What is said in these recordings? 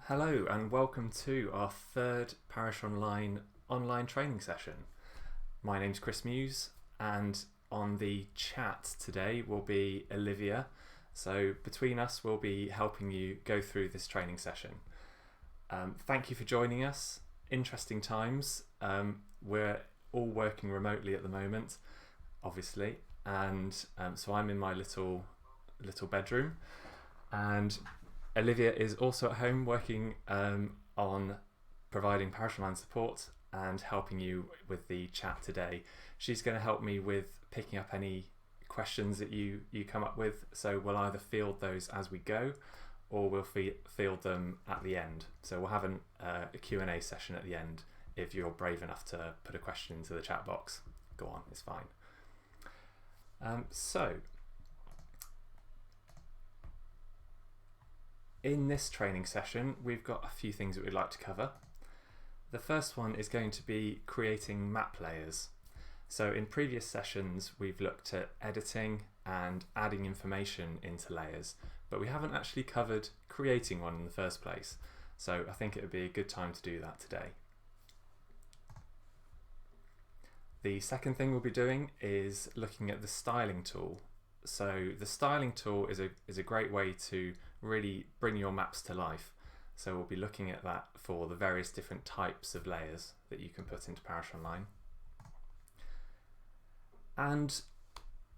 Hello and welcome to our third Parish online training session. My name's Chris Muse and on the chat today will be Olivia. So between us we'll be helping you go through this training session. Thank you for joining us. Interesting times. We're all working remotely at the moment, obviously, and so I'm in my little bedroom, and Olivia is also at home working on providing Parish Online support and helping you with the chat today. She's going to help me with picking up any questions that you come up with, so we'll either field those as we go or we'll field them at the end. So we'll have a Q&A session at the end if you're brave enough to put a question into the chat box. Go on, it's fine. In this training session, we've got a few things that we'd like to cover. The first one is going to be creating map layers. So in previous sessions, we've looked at editing and adding information into layers, but we haven't actually covered creating one in the first place. So I think it would be a good time to do that today. The second thing we'll be doing is looking at the styling tool. So the styling tool is a great way to really bring your maps to life. So we'll be looking at that for the various different types of layers that you can put into Parish Online. And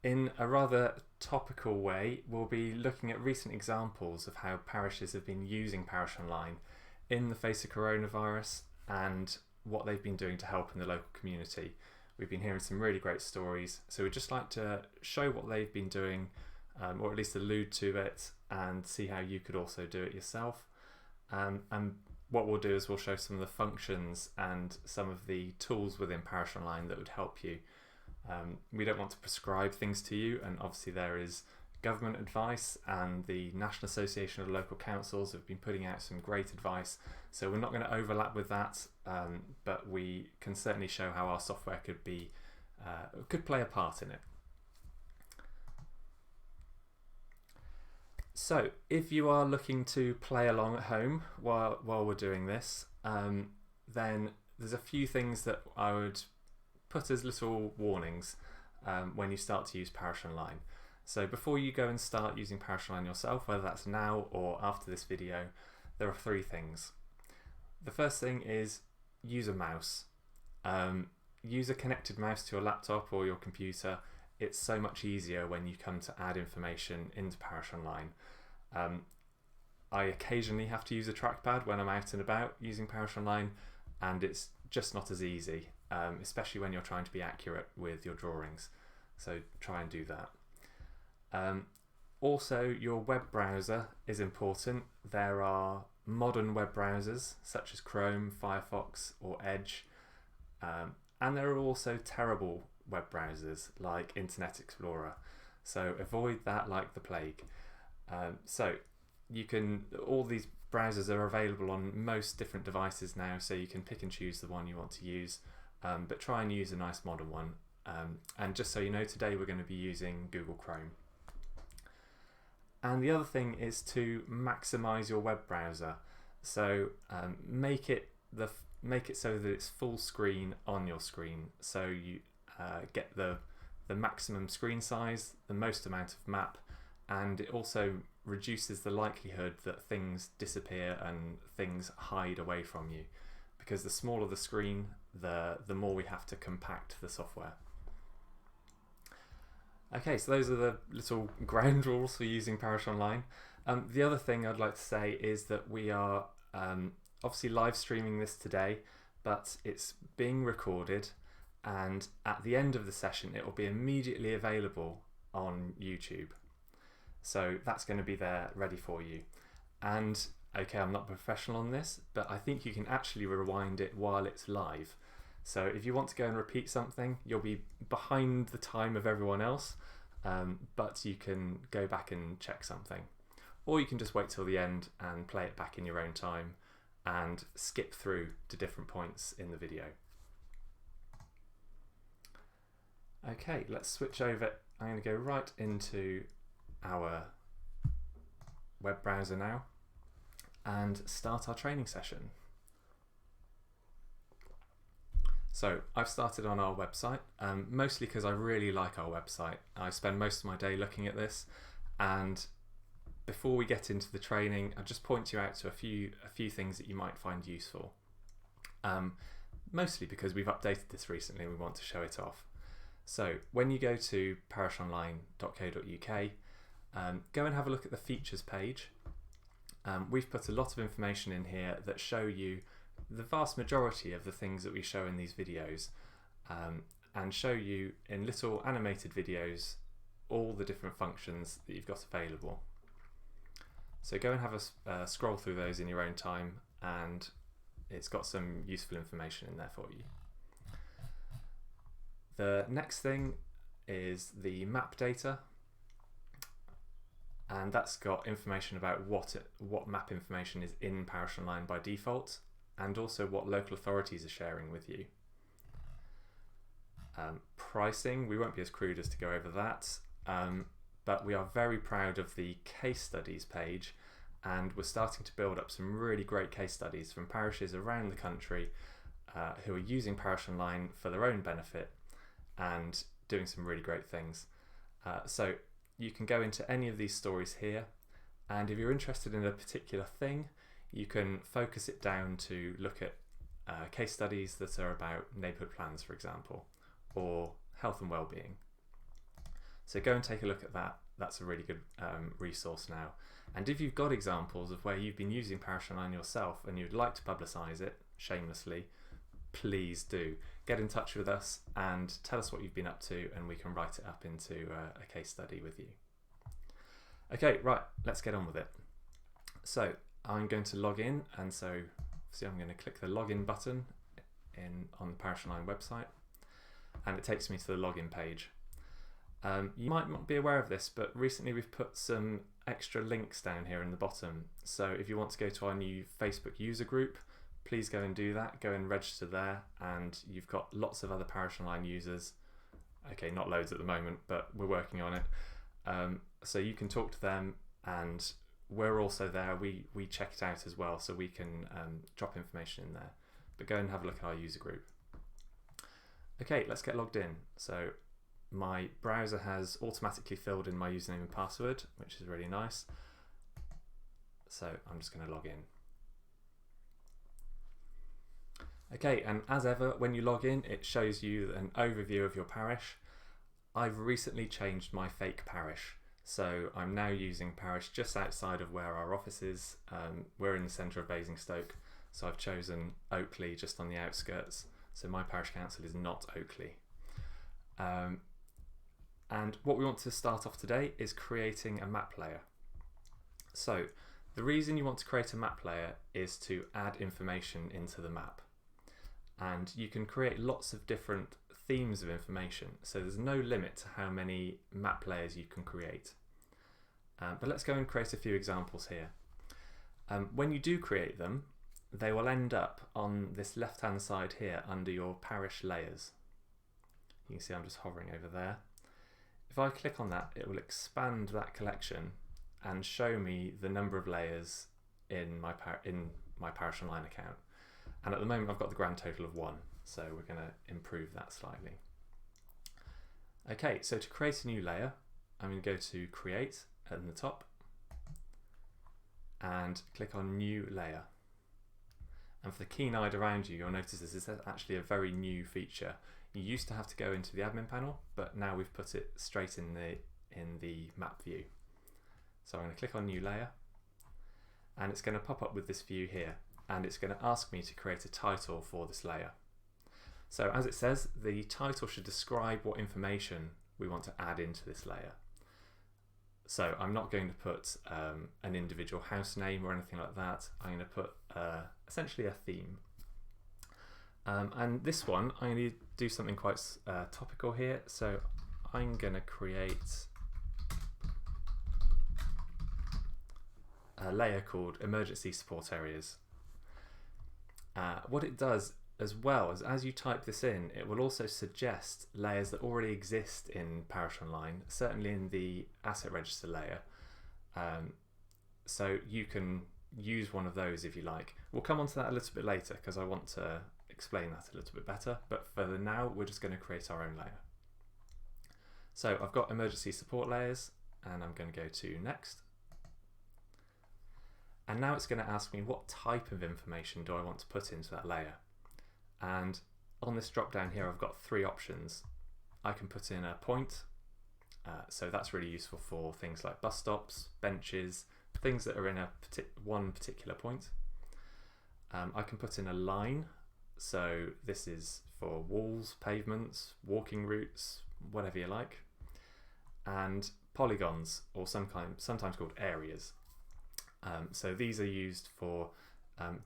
in a rather topical way, we'll be looking at recent examples of how parishes have been using Parish Online in the face of coronavirus and what they've been doing to help in the local community. We've been hearing some really great stories, so we'd just like to show what they've been doing, or at least allude to it, and see how you could also do it yourself. And what we'll do is we'll show some of the functions and some of the tools within Parish Online that would help you. We don't want to prescribe things to you, and obviously there is government advice, and the National Association of Local Councils have been putting out some great advice, so we're not going to overlap with that, but we can certainly show how our software could play a part in it. So if you are looking to play along at home while we're doing this, then there's a few things that I would put as little warnings when you start to use Parish Online. So before you go and start using Parish Online yourself, whether that's now or after this video, there are three things. The first thing is use a mouse. Use a connected mouse to your laptop or your computer. It's so much easier when you come to add information into Parish Online. I occasionally have to use a trackpad when I'm out and about using Parish Online, and it's just not as easy, especially when you're trying to be accurate with your drawings. So try and do that. Also, your web browser is important. There are modern web browsers such as Chrome, Firefox or Edge, and there are also terrible web browsers like Internet Explorer, so avoid that like the plague. All these browsers are available on most different devices now, so you can pick and choose the one you want to use, but try and use a nice modern one. And just so you know, today we're going to be using Google Chrome. And the other thing is to maximize your web browser. So make it so that it's full screen on your screen, so you get the maximum screen size, the most amount of map, and it also reduces the likelihood that things disappear and things hide away from you, because the smaller the screen, the more we have to compact the software. Okay, so those are the little ground rules for using Parish Online. The other thing I'd like to say is that we are obviously live streaming this today, but it's being recorded, and at the end of the session it will be immediately available on YouTube. So that's going to be there ready for you. And okay, I'm not a professional on this, but I think you can actually rewind it while it's live. So if you want to go and repeat something, you'll be behind the time of everyone else, but you can go back and check something. Or you can just wait till the end and play it back in your own time and skip through to different points in the video. Okay, let's switch over. I'm going to go right into our web browser now. and start our training session. So I've started on our website, mostly because I really like our website. I spend most of my day looking at this, and before we get into the training, I'll just point you out to a few things that you might find useful. Mostly because we've updated this recently and we want to show it off. So when you go to parishonline.co.uk, go and have a look at the features page. We've put a lot of information in here that show you the vast majority of the things that we show in these videos, and show you in little animated videos all the different functions that you've got available. So go and have a scroll through those in your own time, and it's got some useful information in there for you. The next thing is the map data, and that's got information about what map information is in Parish Online by default, and also what local authorities are sharing with you. Pricing, we won't be as crude as to go over that, but we are very proud of the case studies page, and we're starting to build up some really great case studies from parishes around the country who are using Parish Online for their own benefit and doing some really great things. So you can go into any of these stories here, and if you're interested in a particular thing, you can focus it down to look at case studies that are about neighbourhood plans, for example, or health and well-being. So go and take a look at that. That's a really good resource now. And if you've got examples of where you've been using Parish Online yourself and you'd like to publicise it shamelessly, please do. Get in touch with us and tell us what you've been up to, and we can write it up into a case study with you. Okay, right, let's get on with it. So I'm going to log in, and so I'm going to click the login button on the Parish Online website, and it takes me to the login page. You might not be aware of this, but recently we've put some extra links down here in the bottom. So if you want to go to our new Facebook user group, please go and do that. Go and register there, and you've got lots of other Parish Online users. Okay, not loads at the moment, but we're working on it. So you can talk to them, and we're also there. We check it out as well, so we can drop information in there. But go and have a look at our user group. Okay, let's get logged in. So my browser has automatically filled in my username and password, which is really nice. So I'm just going to log in. Okay, and as ever, when you log in, it shows you an overview of your parish. I've recently changed my fake parish, so I'm now using parish just outside of where our office is. We're in the centre of Basingstoke, so I've chosen Oakley just on the outskirts. So my parish council is not Oakley. And what we want to start off today is creating a map layer. So the reason you want to create a map layer is to add information into the map. And you can create lots of different themes of information, so there's no limit to how many map layers you can create. But let's go and create a few examples here. When you do create them, they will end up on this left hand side here under your parish layers. You can see I'm just hovering over there. If I click on that, it will expand that collection and show me the number of layers in my Parish Online account. And at the moment I've got the grand total of 1, so we're going to improve that slightly. Okay, so to create a new layer, I'm going to go to Create at the top and click on New Layer. And for the keen-eyed around you, you'll notice this is actually a very new feature. You used to have to go into the admin panel, but now we've put it straight in the map view. So I'm going to click on New Layer, and it's going to pop up with this view here, and it's going to ask me to create a title for this layer. So as it says, the title should describe what information we want to add into this layer. So I'm not going to put an individual house name or anything like that. I'm going to put essentially a theme. And this one, I'm going to do something quite topical here. So I'm going to create a layer called Emergency Support Areas. What it does as well is, as you type this in, it will also suggest layers that already exist in Parish Online, certainly in the asset register layer. So you can use one of those if you like. We'll come on to that a little bit later because I want to explain that a little bit better, but for now we're just going to create our own layer. So I've got emergency support layers and I'm going to go to next. And now it's going to ask me what type of information do I want to put into that layer. And on this drop down here I've got three options. I can put in a point, so that's really useful for things like bus stops, benches, things that are in one particular point. I can put in a line, so this is for walls, pavements, walking routes, whatever you like, and polygons, or sometimes called areas. So these are used for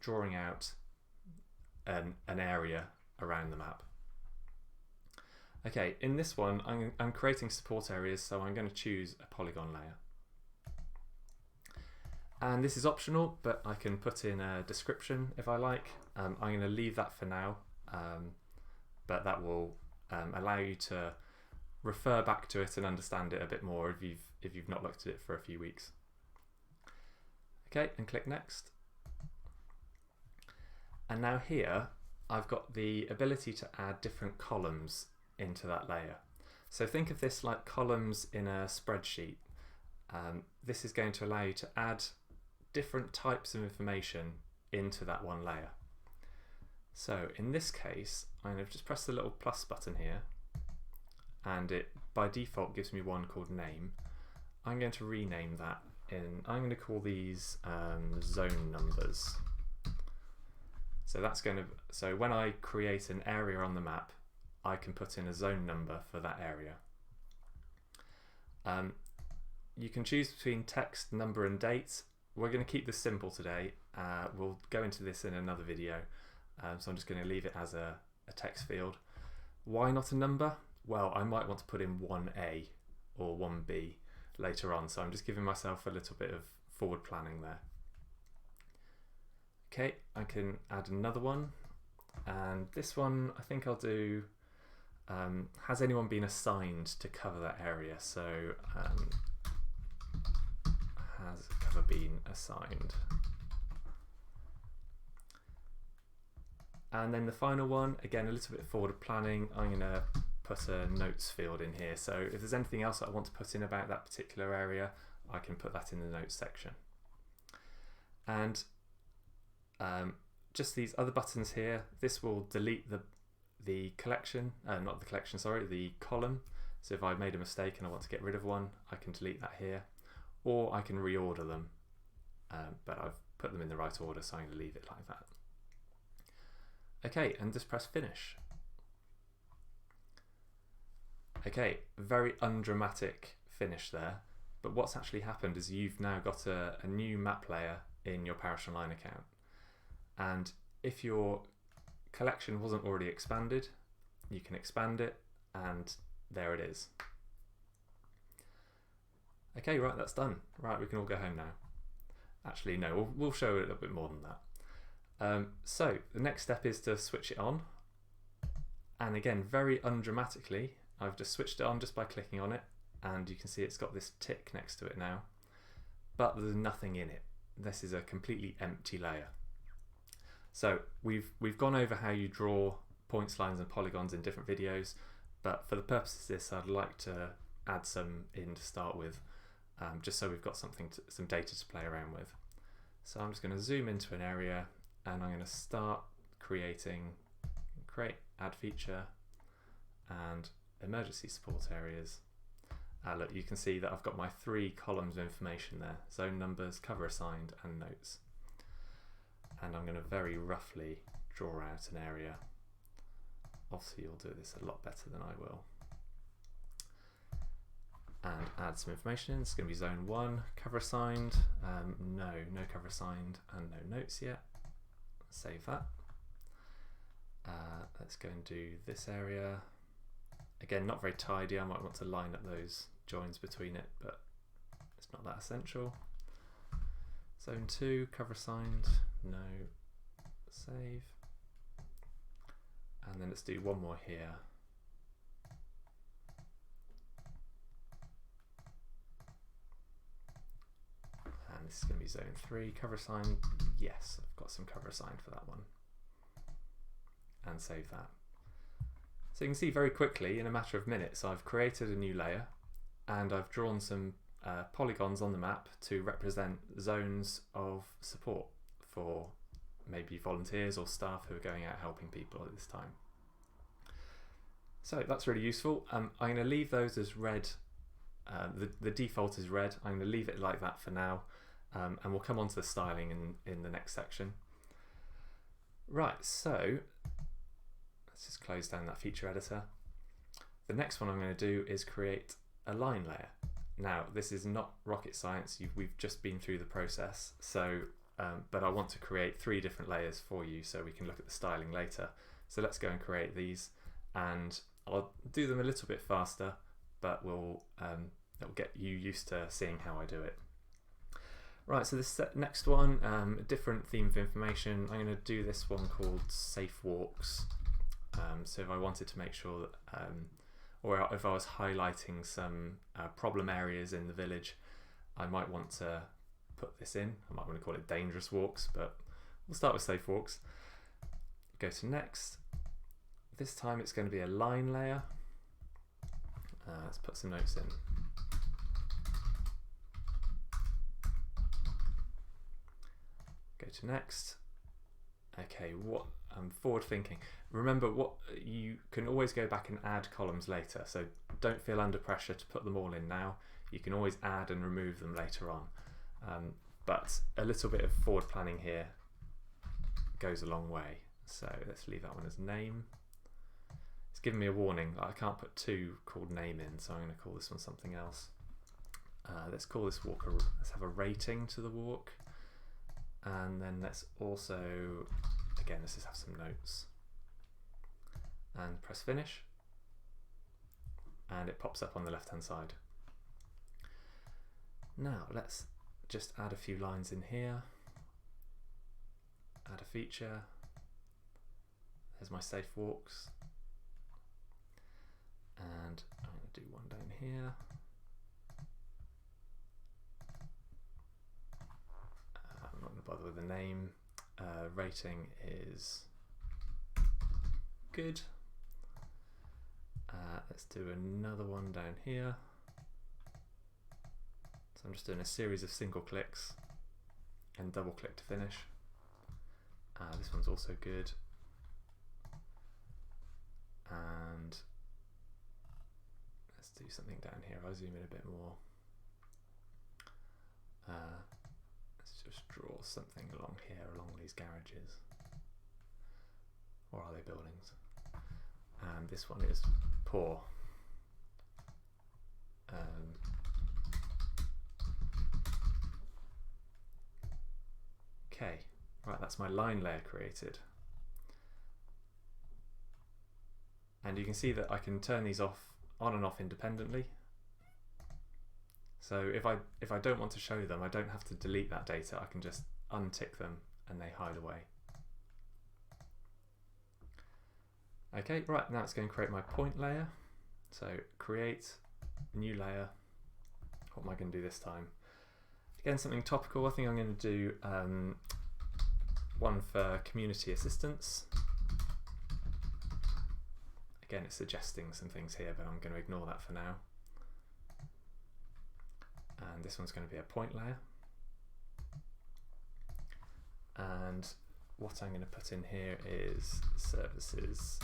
drawing out an area around the map. Okay, in this one I'm creating support areas, so I'm going to choose a polygon layer. And this is optional, but I can put in a description if I like. I'm going to leave that for now, but that will allow you to refer back to it and understand it a bit more if you've not looked at it for a few weeks. Okay, and click next. And now here I've got the ability to add different columns into that layer. So think of this like columns in a spreadsheet. This is going to allow you to add different types of information into that one layer. So in this case, I'm going to just press the little plus button here, and it by default gives me one called name. I'm going to rename that I'm going to call these zone numbers. So when I create an area on the map, I can put in a zone number for that area. You can choose between text, number and date. We're going to keep this simple today. We'll go into this in another video. So I'm just going to leave it as a text field. Why not a number? Well, I might want to put in 1A or 1B later on, so I'm just giving myself a little bit of forward planning there. Okay, I can add another one, and this one I think I'll do has anyone been assigned to cover that area? So has cover been assigned? And then the final one, again a little bit forward planning, I'm going to put a notes field in here. So if there's anything else that I want to put in about that particular area, I can put that in the notes section. And just these other buttons here, this will delete the collection, not the collection, sorry, the column. So if I made a mistake and I want to get rid of one, I can delete that here, or I can reorder them, but I've put them in the right order, so I'm going to leave it like that. Okay, and just press finish. Okay, very undramatic finish there, but what's actually happened is you've now got a new map layer in your Parish Online account, and if your collection wasn't already expanded, you can expand it, and there it is. Okay, right, that's done. Right, we can all go home now. Actually, no, we'll show it a little bit more than that. So the next step is to switch it on, and again, very undramatically, I've just switched it on just by clicking on it, and you can see it's got this tick next to it now, but there's nothing in it. This is a completely empty layer. So we've gone over how you draw points, lines and polygons in different videos, but for the purposes of this I'd like to add some in to start with, just so we've got some data to play around with. So I'm just going to zoom into an area, and I'm going to start create add feature and emergency support areas. Look, you can see that I've got my 3 columns of information there: zone numbers, cover assigned and notes. And I'm going to very roughly draw out an area. Obviously you'll do this a lot better than I will. And add some information in. It's going to be zone 1, cover assigned, no cover assigned and no notes yet. Save that. Let's go and do this area. Again, not very tidy. I might want to line up those joins between it, but it's not that essential. Zone 2, cover assigned, no, save. And then let's do one more here. And And this is going to be zone 3. Cover assigned, yes, I've got some cover assigned for that one. And save that. So you can see very quickly, in a matter of minutes, I've created a new layer and I've drawn some polygons on the map to represent zones of support for maybe volunteers or staff who are going out helping people at this time. So that's really useful. I'm going to leave those as red. The default is red. I'm going to leave it like that for now, and we'll come on to the styling in the next section. Right, so let's just close down that feature editor. The next one I'm going to do is create a line layer. Now, this is not rocket science. We've just been through the process, so but I want to create 3 different layers for you so we can look at the styling later. So let's go and create these, and I'll do them a little bit faster, but it'll get you used to seeing how I do it. Right, so this next one, a different theme of information. I'm going to do this one called Safe Walks. So if I wanted to make sure that, or if I was highlighting some problem areas in the village, I might want to put this in. I might want to call it Dangerous Walks, but we'll start with Safe Walks. Go to Next. This time it's going to be a line layer. Let's put some notes in. Go to Next. Okay, what I'm forward thinking. Remember, what you can always go back and add columns later, so don't feel under pressure to put them all in now. You can always add and remove them later on. But a little bit of forward planning here goes a long way. So let's leave that one as name. It's giving me a warning. I can't put 2 called name in, so I'm going to call this one something else. Let's call this walk let's have a rating to the walk. And then let's also, again, let's just have some notes. And press finish. And it pops up on the left hand side. Now let's just add a few lines in here. Add a feature. There's my safe walks. And I'm going to do one down here. I'm not going to bother with the name. Rating is good. Let's do another one down here. So I'm just doing a series of single clicks and double click to finish. This one's also good. And let's do something down here. I'll zoom in a bit more. Let's just draw something along here, along these garages. Or are they buildings? And this one is poor. Okay, right, that's my line layer created. And you can see that I can turn these off, on and off independently. So if I don't want to show them, I don't have to delete that data. I can just untick them and they hide away. Okay, right, now it's going to create my point layer. So create new layer. What am I going to do this time? Again, something topical. I think I'm going to do one for community assistance. Again, it's suggesting some things here, but I'm going to ignore that for now. And this one's going to be a point layer. And what I'm going to put in here is services.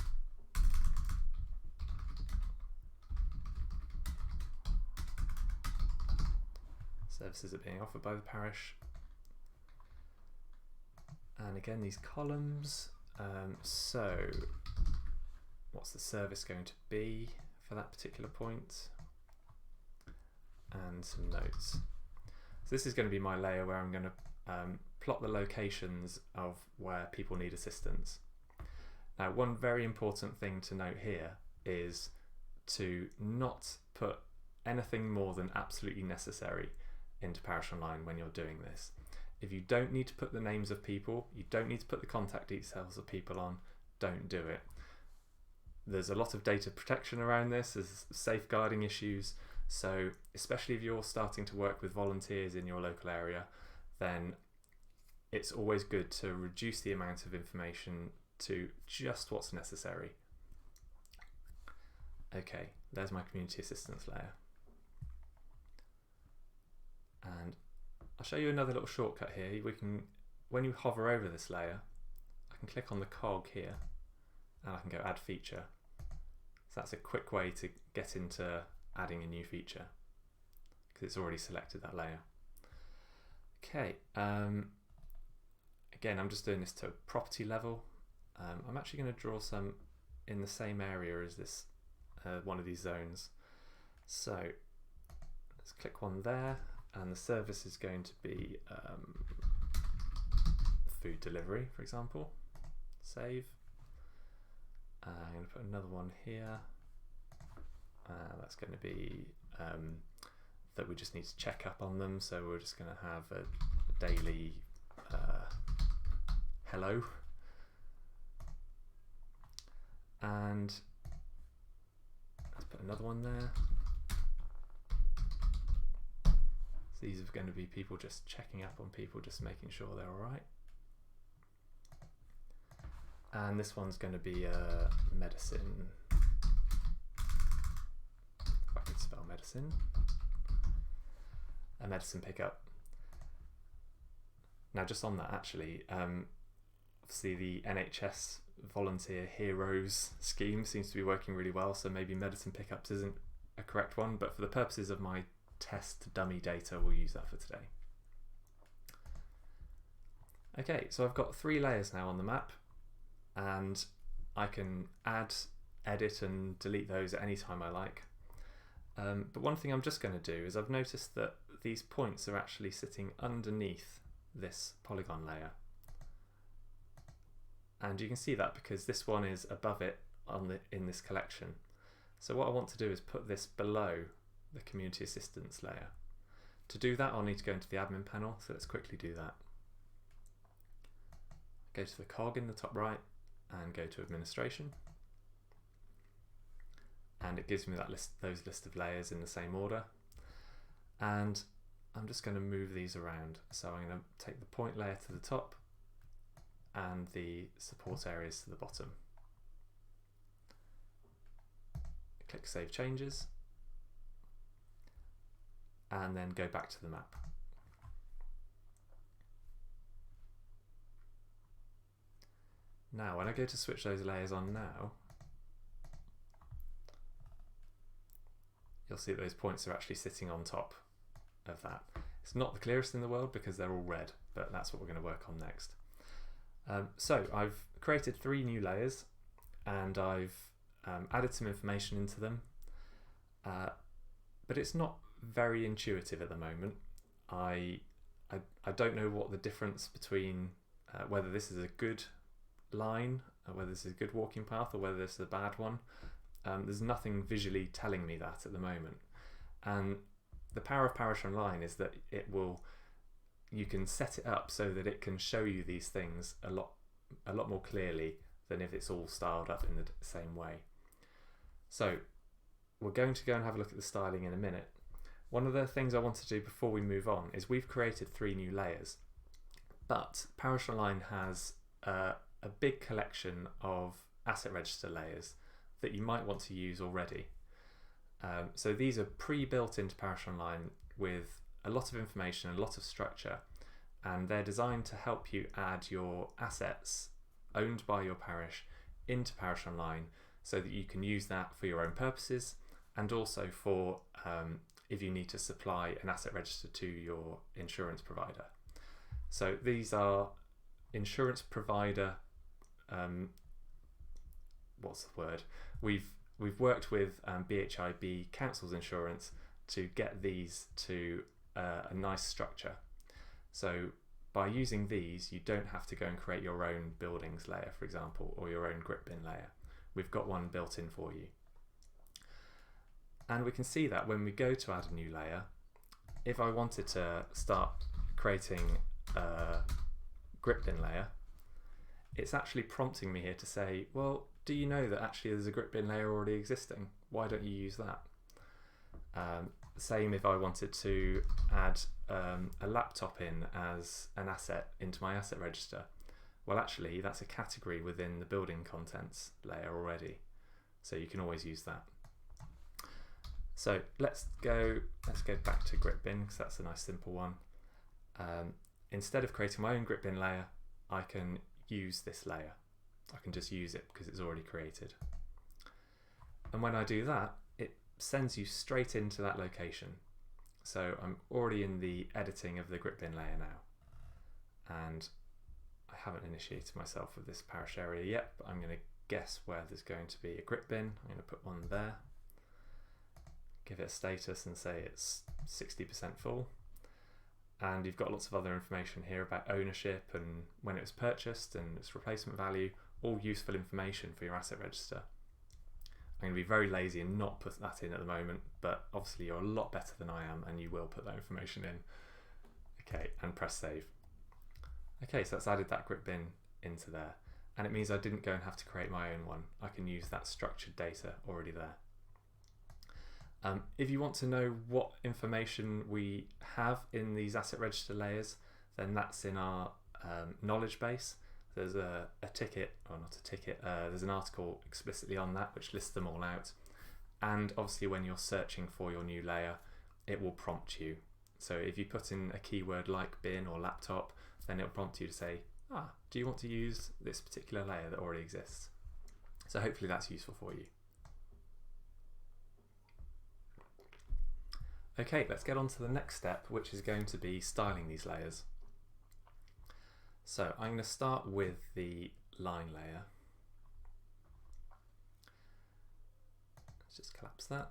Services are being offered by the parish. And again, these columns. So what's the service going to be for that particular point? And some notes. So this is going to be my layer where I'm going to plot the locations of where people need assistance. Now, one very important thing to note here is to not put anything more than absolutely necessary into Parish Online when you're doing this. If you don't need to put the names of people, you don't need to put the contact details of people on, don't do it. There's a lot of data protection around this, there's safeguarding issues, so especially if you're starting to work with volunteers in your local area, then it's always good to reduce the amount of information to just what's necessary. Okay, there's my community assistance layer. And I'll show you another little shortcut here. When you hover over this layer, I can click on the cog here and I can go add feature. So that's a quick way to get into adding a new feature because it's already selected that layer. Okay, again, I'm just doing this to a property level. I'm actually going to draw some in the same area as this one of these zones. So let's click one there, and the service is going to be food delivery, for example. Save. I'm going to put another one here. That's going to be that we just need to check up on them, so we're just going to have a daily hello. And let's put another one there. So these are going to be people just checking up on people, just making sure they're all right. And this one's going to be medicine. If I could spell medicine. A medicine pickup. Now, just on that, actually, obviously the NHS Volunteer Heroes scheme seems to be working really well, so maybe medicine pickups isn't a correct one, but for the purposes of my test dummy data, we'll use that for today. Okay, so I've got 3 layers now on the map, and I can add, edit and delete those at any time I like. But one thing I'm just going to do is I've noticed that these points are actually sitting underneath this polygon layer. And you can see that because this one is above it in this collection. So what I want to do is put this below the community assistance layer. To do that, I'll need to go into the admin panel, so let's quickly do that. Go to the cog in the top right and go to administration. And it gives me those list of layers in the same order. And I'm just going to move these around. So I'm going to take the point layer to the top and the support areas to the bottom. Click Save Changes, and then go back to the map. Now, when I go to switch those layers on now, you'll see that those points are actually sitting on top of that. It's not the clearest in the world because they're all red, but that's what we're going to work on next. So I've created 3 new layers, and I've added some information into them, but it's not very intuitive at the moment. I don't know what the difference between whether this is a good line, or whether this is a good walking path, or whether this is a bad one. There's nothing visually telling me that at the moment. And the power of Parish Online is that you can set it up so that it can show you these things a lot more clearly than if it's all styled up in the same way. So we're going to go and have a look at the styling in a minute. One of the things I want to do before we move on is we've created 3 new layers, but Parish Online has a big collection of asset register layers that you might want to use already. So these are pre-built into Parish Online with a lot of information, a lot of structure, and they're designed to help you add your assets owned by your parish into Parish Online so that you can use that for your own purposes, and also for if you need to supply an asset register to your insurance provider. So these are insurance provider, what's the word? We've worked with BHIB Council's Insurance to get these to a nice structure. So by using these, you don't have to go and create your own buildings layer, for example, or your own grip bin layer. We've got one built in for you. And we can see that when we go to add a new layer, if I wanted to start creating a grip bin layer, it's actually prompting me here to say, well, do you know that actually there's a grip bin layer already existing? Why don't you use that? Same if I wanted to add a laptop in as an asset into my asset register. Well, actually, that's a category within the building contents layer already, so you can always use that. So let's go back to grip bin, because that's a nice simple one. Instead of creating my own grip bin layer, I can use this layer. I can just use it because it's already created. And when I do that, it sends you straight into that location. So I'm already in the editing of the grip bin layer now, and I haven't initiated myself with this parish area yet, but I'm going to guess where there's going to be a grip bin. I'm going to put one there, give it a status and say it's 60% full. And you've got lots of other information here about ownership and when it was purchased and its replacement value, all useful information for your asset register. I'm going to be very lazy and not put that in at the moment, but obviously you're a lot better than I am and you will put that information in. Okay, and press save. Okay, so that's added that grip bin into there, and it means I didn't go and have to create my own one. I can use that structured data already there. If you want to know what information we have in these asset register layers, then that's in our knowledge base. There's a ticket, or not a ticket, there's an article explicitly on that which lists them all out. And obviously when you're searching for your new layer, it will prompt you. So if you put in a keyword like bin or laptop, then it'll prompt you to say, do you want to use this particular layer that already exists? So hopefully that's useful for you. Okay, let's get on to the next step, which is going to be styling these layers. So I'm going to start with the line layer. Let's just collapse that.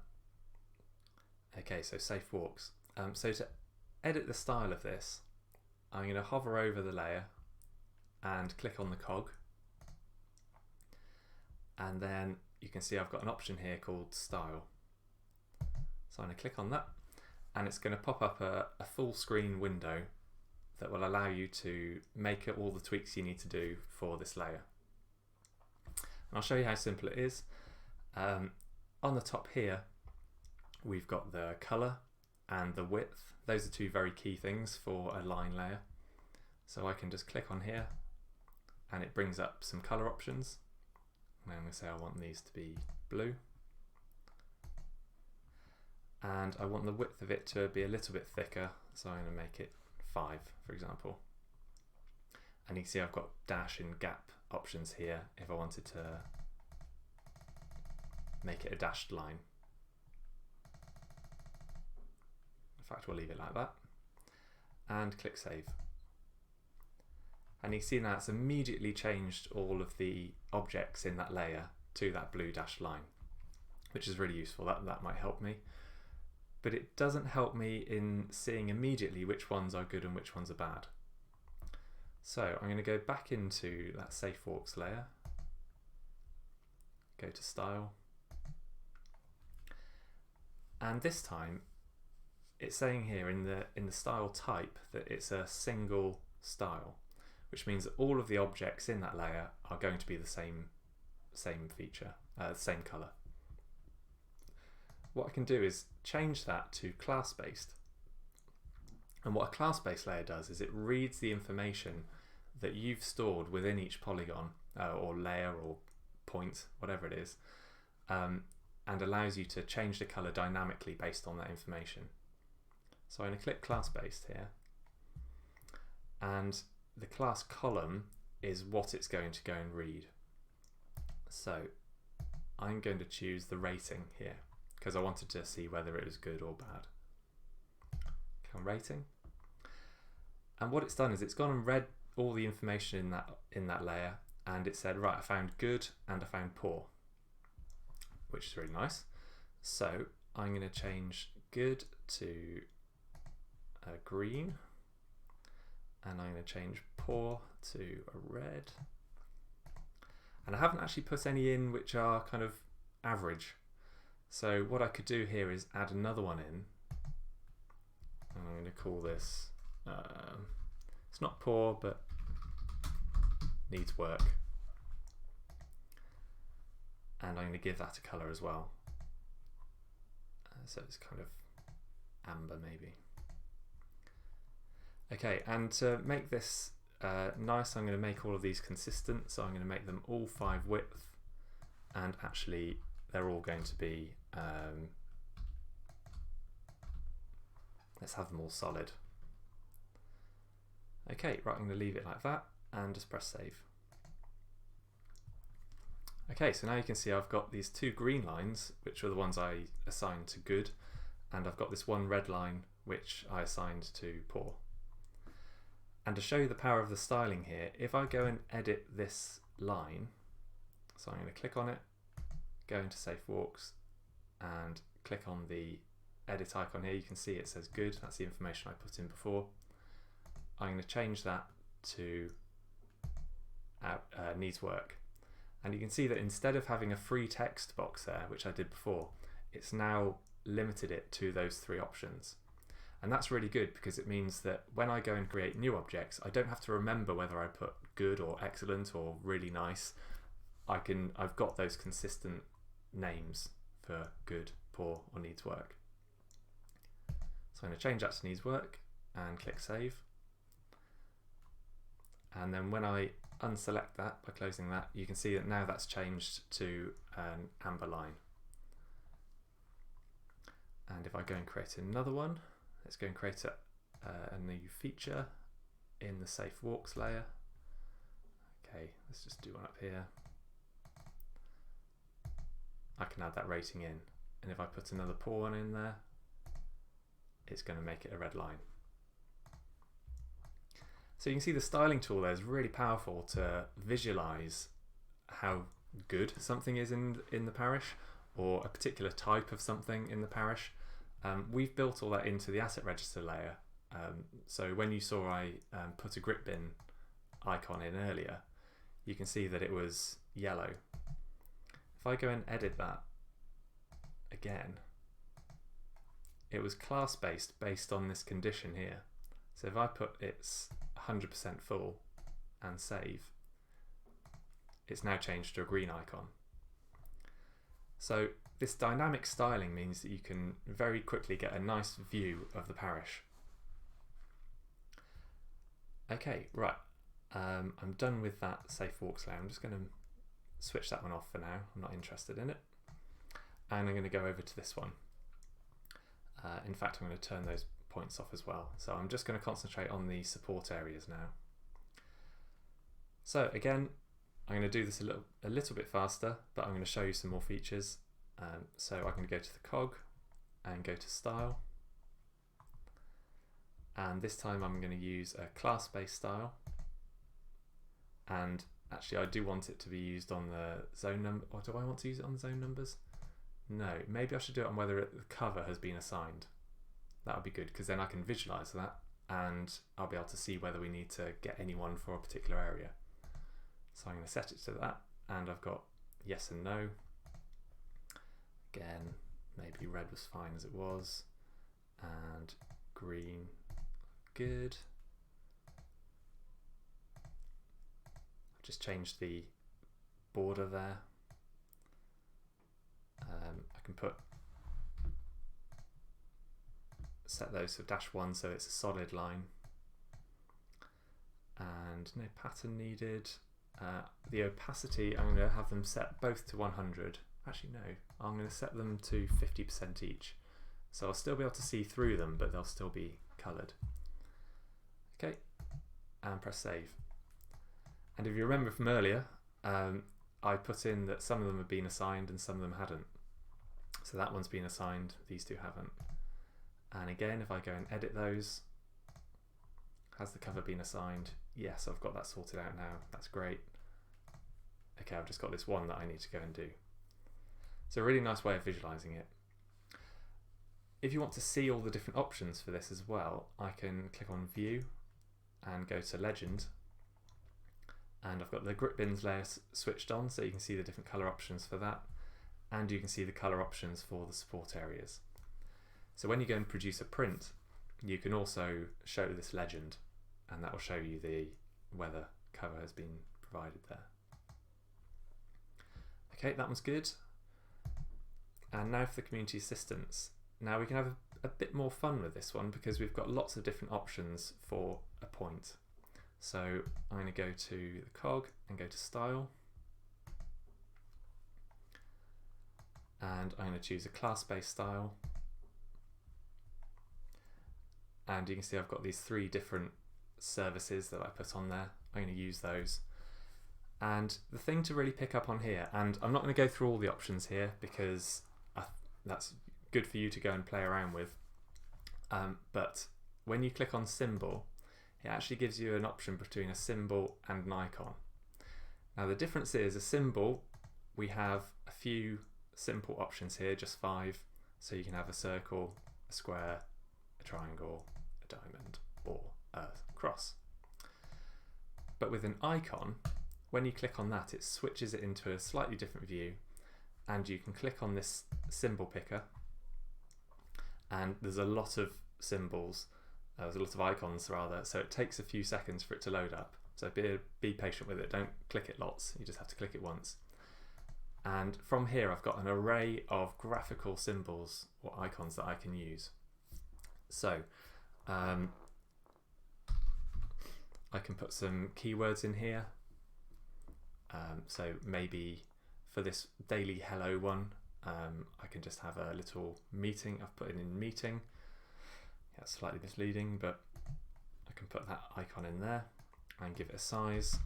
Okay, so safe walks. So to edit the style of this, I'm going to hover over the layer and click on the cog. And then you can see I've got an option here called style. So I'm going to click on that, and it's going to pop up a full screen window that will allow you to make all the tweaks you need to do for this layer. And I'll show you how simple it is. On the top here, we've got the color and the width. Those are two very key things for a line layer. So I can just click on here and it brings up some color options. And I'm going to say I want these to be blue. And I want the width of it to be a little bit thicker, so I'm going to make it 5, for example. And you can see I've got dash and gap options here if I wanted to make it a dashed line. In fact, we'll leave it like that. And click save. And you can see now it's immediately changed all of the objects in that layer to that blue dashed line, which is really useful. That might help me. But it doesn't help me in seeing immediately which ones are good and which ones are bad. So I'm going to go back into that safe walks layer, go to style, and this time it's saying here in the style type that it's a single style, which means that all of the objects in that layer are going to be the same feature, same color. What I can do is change that to class-based. And what a class-based layer does is it reads the information that you've stored within each polygon or layer or point, whatever it is, and allows you to change the color dynamically based on that information. So I'm going to click class-based here, and the class column is what it's going to go and read. So I'm going to choose the rating here, because I wanted to see whether it was good or bad. Click on rating. And what it's done is it's gone and read all the information in that layer, and it said, right, I found good and I found poor, which is really nice. So I'm going to change good to green, and I'm going to change poor to a red. And I haven't actually put any in which are kind of average. So what I could do here is add another one in. And I'm going to call this, it's not poor, but needs work. And I'm going to give that a color as well. So it's kind of amber maybe. Okay, and to make this nice, I'm going to make all of these consistent, so I'm going to make them all 5 width, and actually they're all going to be, let's have them all solid. Okay, right, I'm going to leave it like that and just press save. Okay, so now you can see I've got these 2 green lines, which are the ones I assigned to good, and I've got this 1 red line, which I assigned to poor. And to show you the power of the styling here, if I go and edit this line, so I'm going to click on it, go into Safe Walks, and click on the edit icon here, you can see it says good, that's the information I put in before. I'm going to change that to needs work. And you can see that instead of having a free text box there, which I did before, it's now limited it to those 3 options. And that's really good because it means that when I go and create new objects, I don't have to remember whether I put good or excellent or really nice. I've got those consistent names for good, poor, or needs work. So I'm going to change that to needs work and click save. And then when I unselect that by closing that, you can see that now that's changed to an amber line. And if I go and create another one, let's go and create a new feature in the Safe Walks layer. Okay, let's just do one up here. I can add that rating in, and if I put another poor one in there, it's going to make it a red line. So you can see the styling tool there is really powerful to visualize how good something is in the parish, or a particular type of something in the parish. We've built all that into the asset register layer. So when you saw I put a grit bin icon in earlier, you can see that it was yellow. If I go and edit that again, it was class based on this condition here. So if I put it's 100% full and save, it's now changed to a green icon. So this dynamic styling means that you can very quickly get a nice view of the parish. Okay, right, I'm done with that Safe Walks layer. I'm just going to switch that one off for now, I'm not interested in it. And I'm going to go over to this one. In fact, I'm going to turn those points off as well. So I'm just going to concentrate on the support areas now. So again, I'm going to do this a little bit faster, but I'm going to show you some more features. So I'm going to go to the cog and go to style. And this time I'm going to use a class-based style. And actually I do want it to be used on the zone number, or do I want to use it on the zone numbers? No, maybe I should do it on whether the cover has been assigned. That would be good, because then I can visualize that and I'll be able to see whether we need to get anyone for a particular area. So I'm going to set it to that, and I've got yes and no. Again, maybe red was fine as it was, and green, good. I've just changed the border there. I can set those to -1 so it's a solid line, and no pattern needed. The opacity, I'm going to have them set both to 100. Actually no, I'm going to set them to 50% each, so I'll still be able to see through them, but they'll still be coloured. Okay, and press save. And if you remember from earlier, I put in that some of them have been assigned and some of them hadn't. So that one's been assigned, these two haven't. And again, if I go and edit those, has the cover been assigned? Yes, I've got that sorted out now. That's great. Okay, I've just got this one that I need to go and do. So a really nice way of visualizing it. If you want to see all the different options for this as well, I can click on View and go to Legend. And I've got the grit bins layer switched on, so you can see the different color options for that. And you can see the color options for the support areas. So when you go and produce a print, you can also show this legend, and that will show you whether cover has been provided there. Okay, that one's good. And now for the community assistance. Now we can have a bit more fun with this one because we've got lots of different options for a point. So I'm going to go to the cog and go to style, and I'm going to choose a class-based style, and you can see I've got these 3 different services that I put on there. I'm going to use those. And the thing to really pick up on here, and I'm not going to go through all the options here because that's good for you to go and play around with, but when you click on symbol, it actually gives you an option between a symbol and an icon. Now the difference is a symbol, we have a few simple options here, just 5, so you can have a circle, a square, a triangle, a diamond, or a cross. But with an icon, when you click on that, it switches it into a slightly different view, and you can click on this symbol picker, and there's a lot of symbols, there's a lot of icons rather, so it takes a few seconds for it to load up. So be patient with it, don't click it lots, you just have to click it once. And from here I've got an array of graphical symbols or icons that I can use. So I can put some keywords in here. So maybe for this daily hello one, I can just have a little meeting. I've put it in meeting. Yeah, it's slightly misleading, but I can put that icon in there and give it a size.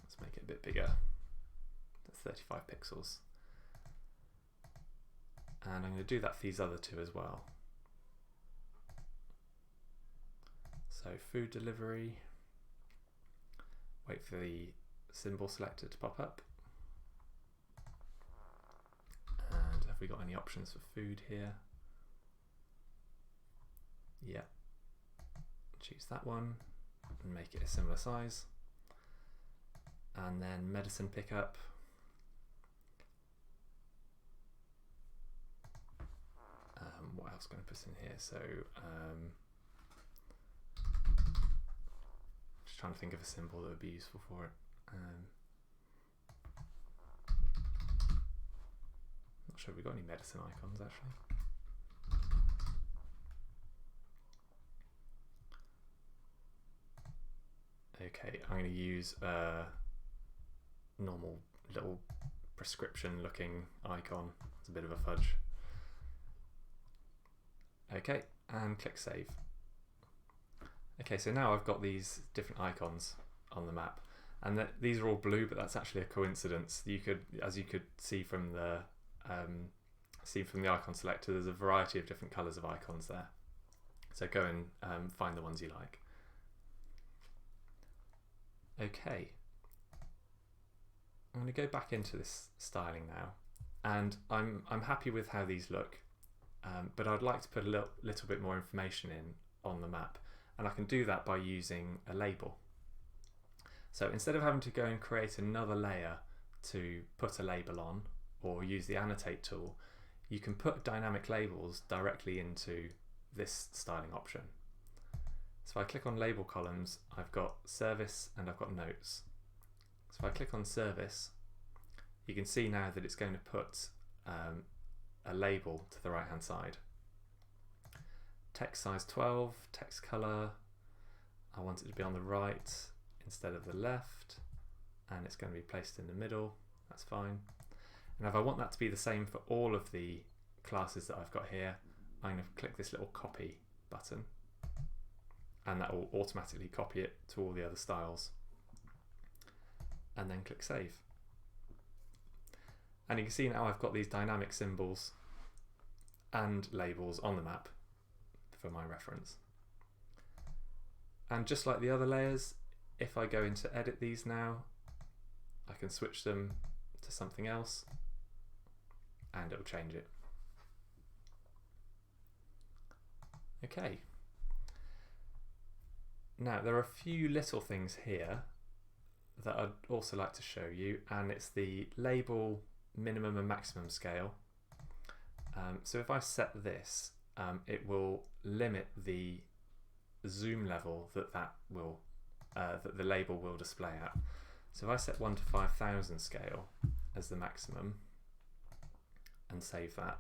Let's make it a bit bigger. 35 pixels. And I'm going to do that for these other 2 as well. So food delivery. Wait for the symbol selector to pop up. And have we got any options for food here? Yeah. Choose that one and make it a similar size. And then medicine pickup. What else can I put in here? So just trying to think of a symbol that would be useful for it. Not sure if we've got any medicine icons actually. Okay, I'm going to use a normal little prescription looking icon. It's a bit of a fudge. Okay, and click save. Okay, so now I've got these different icons on the map, and these are all blue, but that's actually a coincidence. You could, as you could see from the icon selector, there's a variety of different colours of icons there. So go and find the ones you like. Okay, I'm going to go back into this styling now, and I'm happy with how these look. But I'd like to put a little bit more information in on the map, and I can do that by using a label. So instead of having to go and create another layer to put a label on or use the annotate tool, you can put dynamic labels directly into this styling option. So if I click on label columns, I've got service and I've got notes. So if I click on service, you can see now that it's going to put a label to the right hand side. Text size 12, text color, I want it to be on the right instead of the left, and it's going to be placed in the middle, that's fine. And if I want that to be the same for all of the classes that I've got here, I'm going to click this little copy button, and that will automatically copy it to all the other styles, and then click save. And you can see now I've got these dynamic symbols and labels on the map for my reference. And just like the other layers, if I go into edit these now, I can switch them to something else and it'll change it. Okay. Now there are a few little things here that I'd also like to show you, and it's the label minimum and maximum scale. So if I set this, it will limit the zoom level that the label will display at. So if I set 1 to 5,000 scale as the maximum and save that,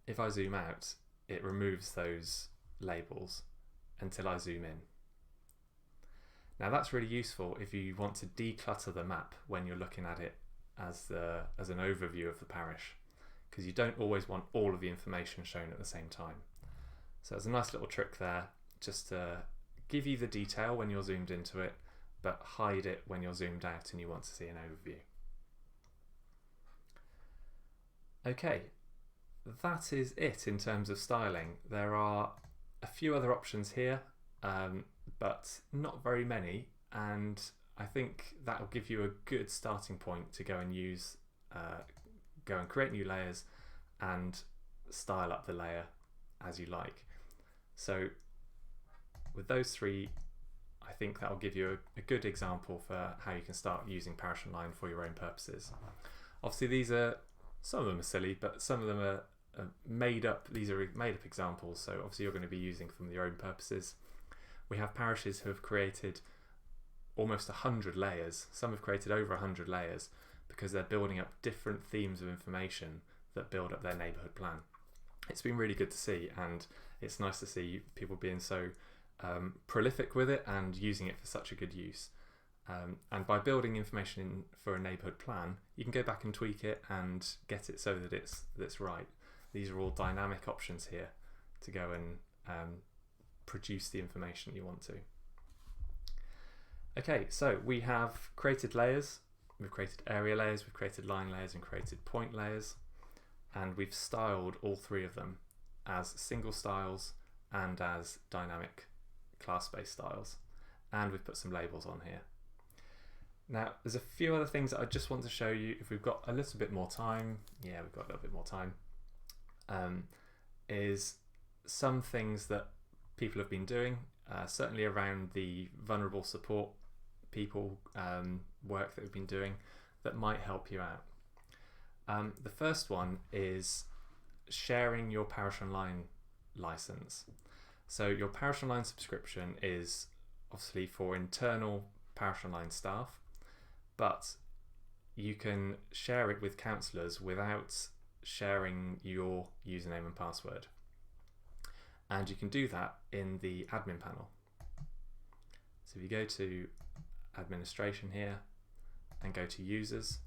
if I zoom out, it removes those labels until I zoom in. Now that's really useful if you want to declutter the map when you're looking at it as an overview of the parish, because you don't always want all of the information shown at the same time. So it's a nice little trick there, just to give you the detail when you're zoomed into it, but hide it when you're zoomed out and you want to see an overview. Okay, that is it in terms of styling. There are a few other options here, but not very many, and I think that will give you a good starting point to go and create new layers and style up the layer as you like. So with those three, I think that will give you a good example for how you can start using Parish Online for your own purposes. Obviously some of them are silly, but some of them are made up. These are made up examples, so obviously you're going to be using them for your own purposes. We have parishes who have created almost 100 layers. Some have created over 100 layers because they're building up different themes of information that build up their neighbourhood plan. It's been really good to see, and it's nice to see people being so prolific with it and using it for such a good use. And by building information in for a neighbourhood plan, you can go back and tweak it and get it so that it's right. These are all dynamic options here to go and produce the information you want to. Okay, so we have created layers, we've created area layers, we've created line layers and created point layers, and we've styled all three of them as single styles and as dynamic class-based styles, and we've put some labels on here. Now there's a few other things that I just want to show you if we've got a little bit more time. Yeah, we've got a little bit more time. Is some things that people have been doing, certainly around the vulnerable support people work that we've been doing, that might help you out. The first one is sharing your Parish Online license. So your Parish Online subscription is obviously for internal Parish Online staff, but you can share it with counsellors without sharing your username and password. And you can do that in the admin panel. So if you go to administration here and go to users,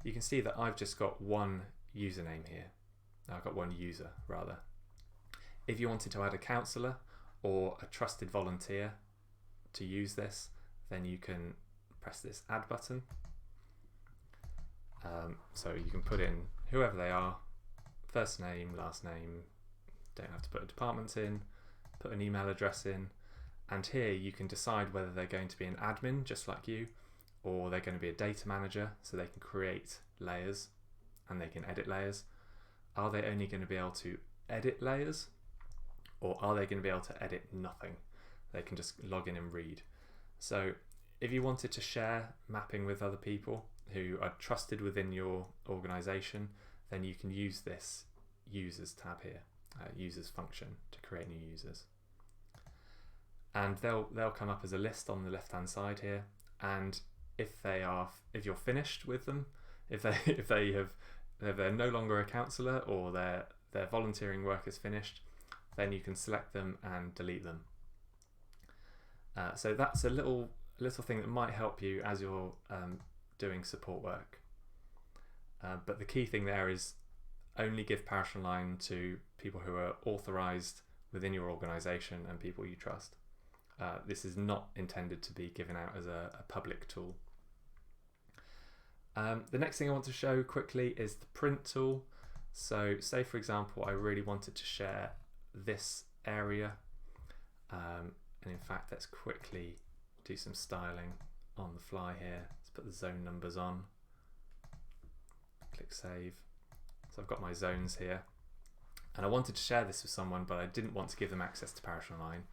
you can see that I've just got one username here. I've got one user rather. If you wanted to add a counsellor or a trusted volunteer to use this, then you can press this add button. So you can put in whoever they are, first name, last name, don't have to put departments in, put an email address in, and here you can decide whether they're going to be an admin just like you, or they're going to be a data manager, so they can create layers and they can edit layers. Are they only going to be able to edit layers, or are they going to be able to edit nothing? They can just log in and read. So if you wanted to share mapping with other people who are trusted within your organisation, then you can use this users tab here, users function, to create new users. And they'll come up as a list on the left hand side here, and if you're finished with them, if they're no longer a counsellor or their volunteering work is finished, then you can select them and delete them. So that's a little thing that might help you as you're doing support work. But the key thing there is only give Parish Online to people who are authorised within your organisation and people you trust. This is not intended to be given out as a public tool. The next thing I want to show quickly is the print tool. So say for example I really wanted to share this area, and in fact let's quickly do some styling on the fly here. Let's put the zone numbers on, click save. So I've got my zones here, and I wanted to share this with someone but I didn't want to give them access to Parish Online.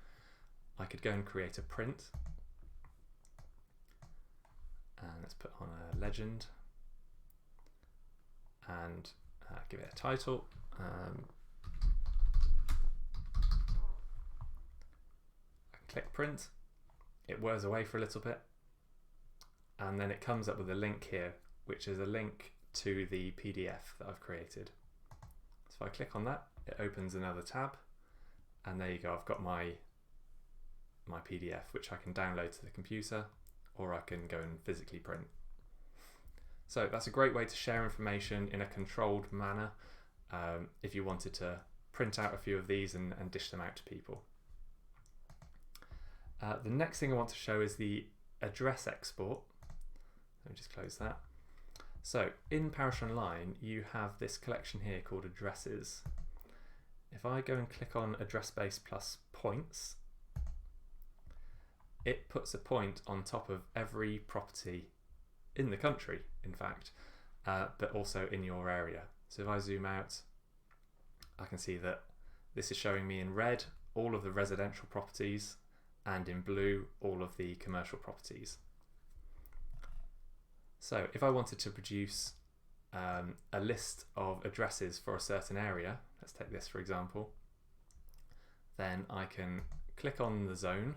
I could go and create a print, and let's put on a legend and give it a title. I can click print, it whirs away for a little bit, and then it comes up with a link here, which is a link to the PDF that I've created. So So if I click on that, it opens another tab, and there you go. I've got my PDF, which I can download to the computer, or I can go and physically print. So that's a great way to share information in a controlled manner if you wanted to print out a few of these and dish them out to people. The next thing I want to show is the address export. Let me just close that. So in Parish Online, you have this collection here called addresses. If I go and click on address base plus points, it puts a point on top of every property in the country, in fact, but also in your area. So if I zoom out, I can see that this is showing me in red all of the residential properties, and in blue all of the commercial properties. So if I wanted to produce a list of addresses for a certain area, let's take this for example, then I can click on the zone,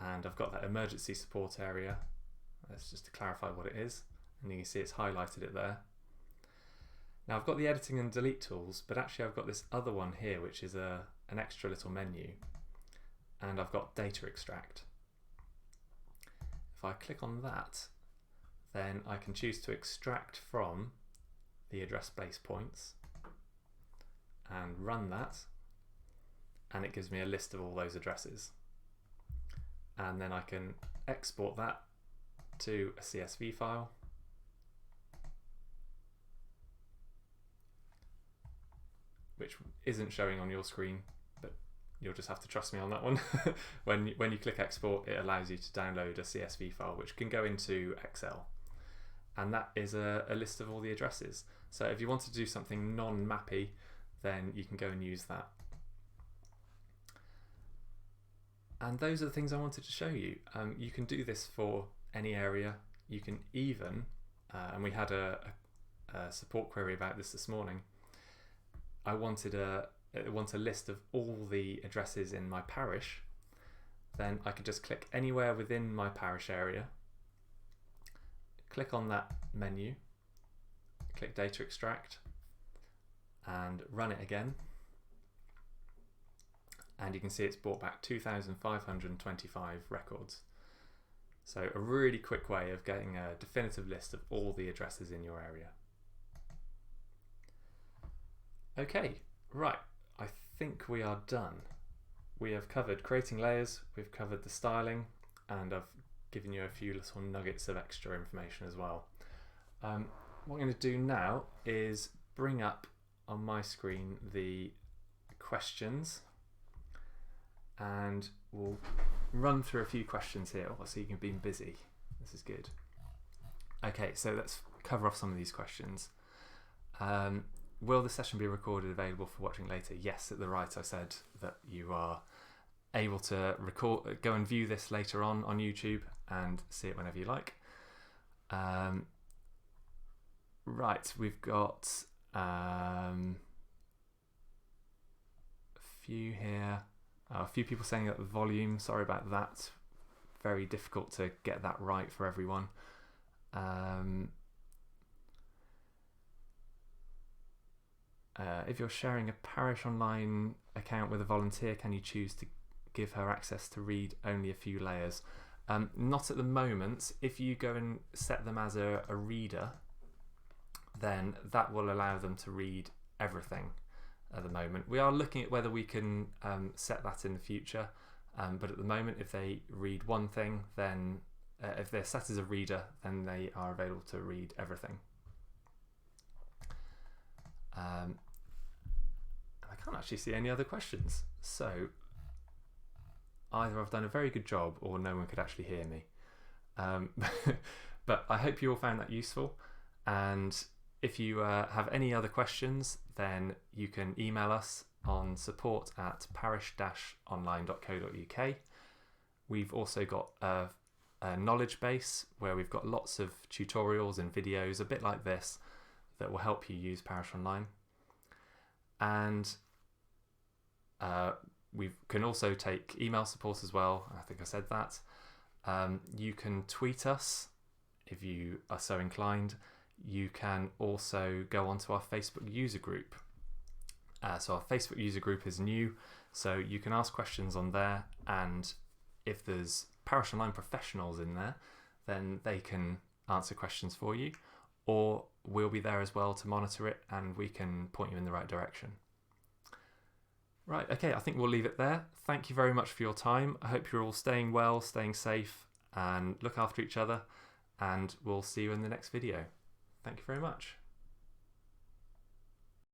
and I've got that emergency support area. That's just to clarify what it is, and you can see it's highlighted it there. Now I've got the editing and delete tools, but actually I've got this other one here which is an extra little menu, and I've got data extract. If I click on that, then I can choose to extract from the address base points and run that, and it gives me a list of all those addresses. And then I can export that to a CSV file, which isn't showing on your screen, but you'll just have to trust me on that one. When you click export, it allows you to download a CSV file which can go into Excel, and that is a list of all the addresses. So if you want to do something non-mappy, then you can go and use that. And those are the things I wanted to show you. You can do this for any area. You can even, and we had a support query about this morning. I want a list of all the addresses in my parish. Then I could just click anywhere within my parish area, click on that menu, click data extract, and run it again. And you can see it's brought back 2,525 records. So a really quick way of getting a definitive list of all the addresses in your area. Okay, right, I think we are done. We have covered creating layers, we've covered the styling, and I've given you a few little nuggets of extra information as well. What I'm going to do now is bring up on my screen the questions, and we'll run through a few questions here. Oh, so you've been busy. This is good. Okay, so let's cover off some of these questions. Will the session be recorded, available for watching later? Yes, at the right I said that you are able to go and view this later on YouTube and see it whenever you like. Right, we've got a few here. A few people saying that the volume, sorry about that. Very difficult to get that right for everyone. If you're sharing a Parish Online account with a volunteer, can you choose to give her access to read only a few layers? Not at the moment. If you go and set them as a reader, then that will allow them to read everything at the moment. We are looking at whether we can set that in the future, but at the moment if they read one thing, then if they're set as a reader, then they are available to read everything. I can't actually see any other questions, so either I've done a very good job or no one could actually hear me. But I hope you all found that useful, and if you have any other questions, then you can email us on support@parish-online.co.uk. We've also got a knowledge base where we've got lots of tutorials and videos, a bit like this, that will help you use Parish Online. And we can also take email support as well. I think I said that. You can tweet us if you are so inclined. you can also go onto our Facebook user group. So our Facebook user group is new, so you can ask questions on there, and if there's Parish Online professionals in there, then they can answer questions for you, or we'll be there as well to monitor it, and we can point you in the right direction. Right, okay, I think we'll leave it there. Thank you very much for your time. I hope you're all staying well, staying safe, and look after each other, and we'll see you in the next video. Thank you very much.